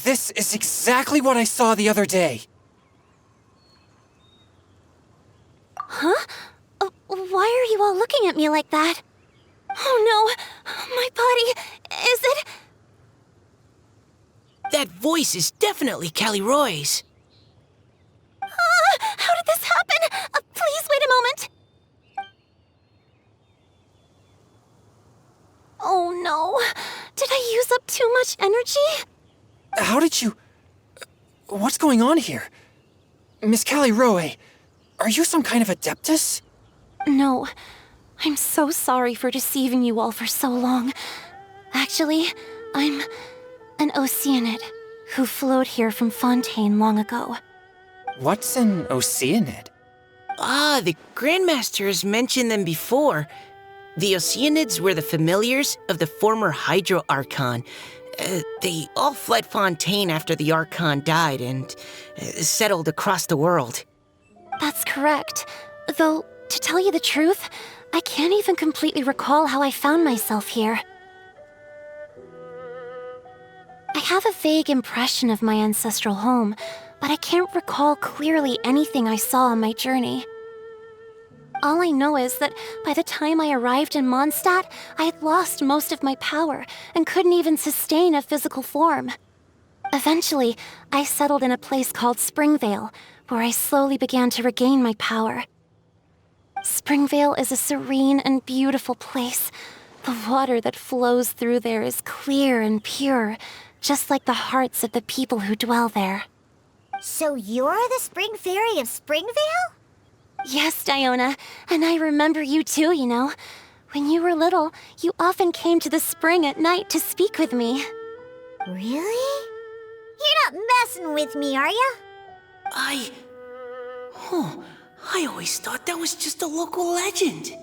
This is exactly what I saw the other day. Huh? Why are you all looking at me like that? Oh no! My body... is it... That voice is definitely Callirhoe's. How did this happen? Please wait a moment. Oh no. Did I use up too much energy? How did you... What's going on here? Miss Callirhoe, are you some kind of adeptus? No. I'm so sorry for deceiving you all for so long. Actually, I'm an Oceanid who flowed here from Fontaine long ago. What's an Oceanid? Ah, the Grandmaster has mentioned them before. The Oceanids were the familiars of the former Hydro Archon. They all fled Fontaine after the Archon died and settled across the world. That's correct. Though, to tell you the truth, I can't even completely recall how I found myself here. I have a vague impression of my ancestral home, but I can't recall clearly anything I saw on my journey. All I know is that by the time I arrived in Mondstadt, I had lost most of my power and couldn't even sustain a physical form. Eventually, I settled in a place called Springvale, where I slowly began to regain my power. Springvale is a serene and beautiful place. The water that flows through there is clear and pure, just like the hearts of the people who dwell there. So you're the Spring Fairy of Springvale? Yes, Diona, and I remember you too, you know. When you were little, you often came to the spring at night to speak with me. Really? You're not messing with me, are ya? I always thought that was just a local legend.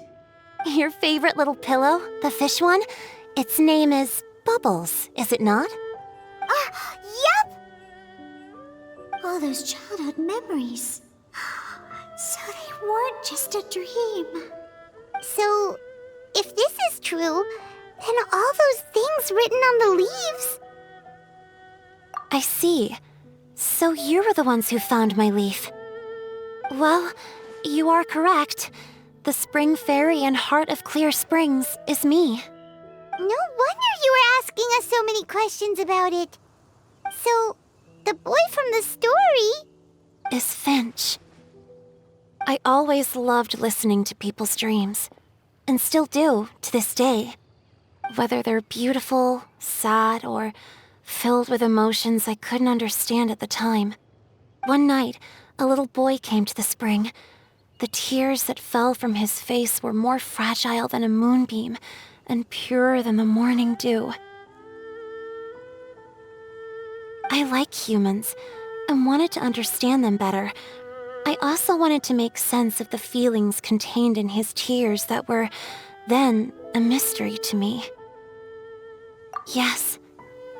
Your favorite little pillow, the fish one? Its name is Bubbles, is it not? Yep! All those childhood memories. So they weren't just a dream. So, if this is true, then all those things written on the leaves... I see. So you were the ones who found my leaf. Well, you are correct. The Spring Fairy and Heart of Clear Springs is me. No wonder you were asking us so many questions about it. So, the boy from the story... is Finch. I always loved listening to people's dreams, and still do to this day. Whether they're beautiful, sad, or filled with emotions I couldn't understand at the time. One night, a little boy came to the spring. The tears that fell from his face were more fragile than a moonbeam, and purer than the morning dew. I like humans, and wanted to understand them better. I also wanted to make sense of the feelings contained in his tears that were, then, a mystery to me. Yes,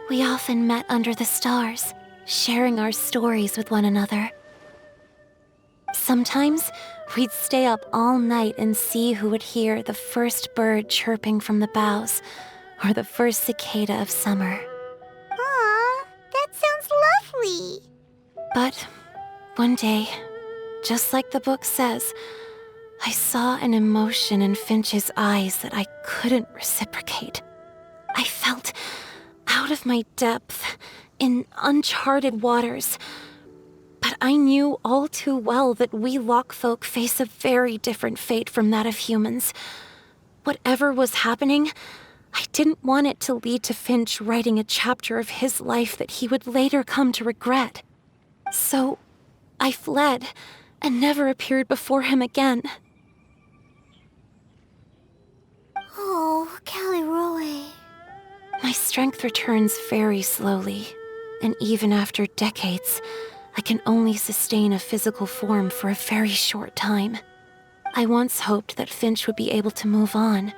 we often met under the stars, sharing our stories with one another. Sometimes, we'd stay up all night and see who would hear the first bird chirping from the boughs, or the first cicada of summer. Aw, that sounds lovely. But one day, just like the book says, I saw an emotion in Finch's eyes that I couldn't reciprocate. I felt out of my depth, in uncharted waters. But I knew all too well that we Lockfolk face a very different fate from that of humans. Whatever was happening, I didn't want it to lead to Finch writing a chapter of his life that he would later come to regret. So, I fled, and never appeared before him again. Oh, Callirhoe. My strength returns very slowly, and even after decades, I can only sustain a physical form for a very short time. I once hoped that Finch would be able to move on,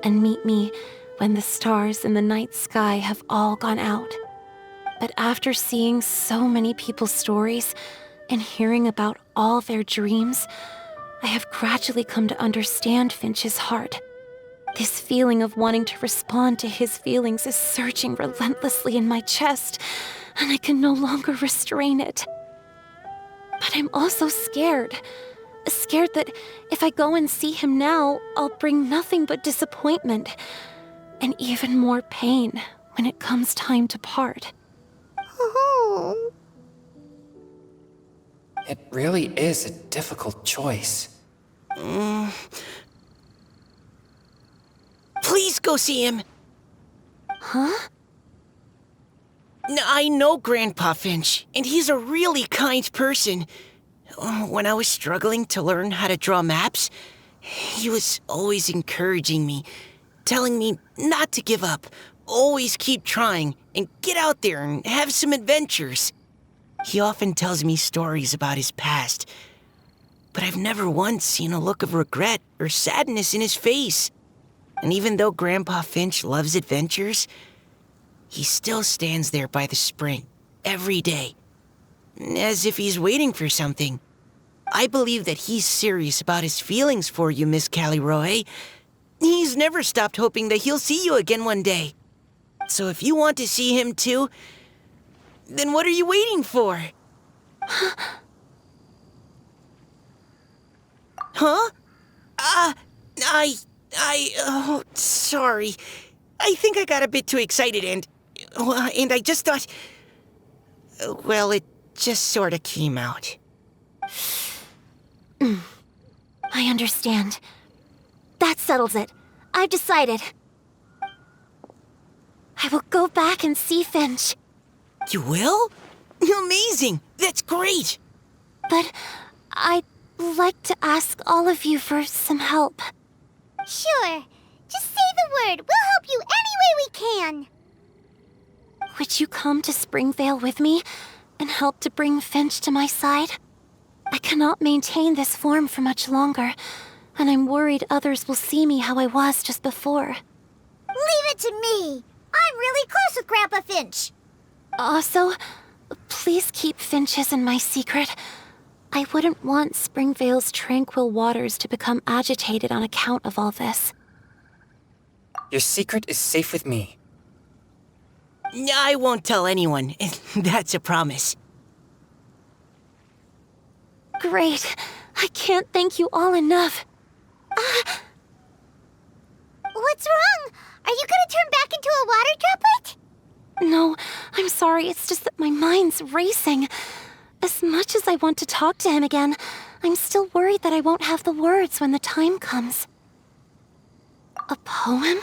and meet me when the stars in the night sky have all gone out. But after seeing so many people's stories, and hearing about all their dreams, I have gradually come to understand Finch's heart. This feeling of wanting to respond to his feelings is surging relentlessly in my chest, and I can no longer restrain it. But I'm also scared. Scared that if I go and see him now, I'll bring nothing but disappointment and even more pain when it comes time to part. Oh. It really is a difficult choice. Please go see him. Huh? I know Grandpa Finch, and he's a really kind person. When I was struggling to learn how to draw maps, he was always encouraging me, telling me not to give up, always keep trying, and get out there and have some adventures. He often tells me stories about his past, but I've never once seen a look of regret or sadness in his face. And even though Grandpa Finch loves adventures, he still stands there by the spring every day, as if he's waiting for something. I believe that he's serious about his feelings for you, Miss Callirhoe. He's never stopped hoping that he'll see you again one day. So if you want to see him too, then what are you waiting for? Huh? Oh, sorry. I think I got a bit too excited and I just thought, well, it just sort of came out. I understand. That settles it. I've decided. I will go back and see Finch. You will? Amazing! That's great! But I'd like to ask all of you for some help. Sure. Just say the word. We'll help you any way we can. Would you come to Springvale with me and help to bring Finch to my side? I cannot maintain this form for much longer, and I'm worried others will see me how I was just before. Leave it to me. I'm really close with Grandpa Finch. Also, please keep Finch's in my secret. I wouldn't want Springvale's tranquil waters to become agitated on account of all this. Your secret is safe with me. I won't tell anyone. That's a promise. Great. I can't thank you all enough. What's wrong? Are you gonna turn back into a water droplet? No, I'm sorry. It's just that my mind's racing. As much as I want to talk to him again, I'm still worried that I won't have the words when the time comes. A poem?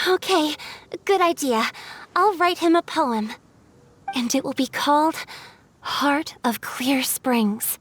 Okay, good idea. I'll write him a poem. And it will be called Heart of Clear Springs.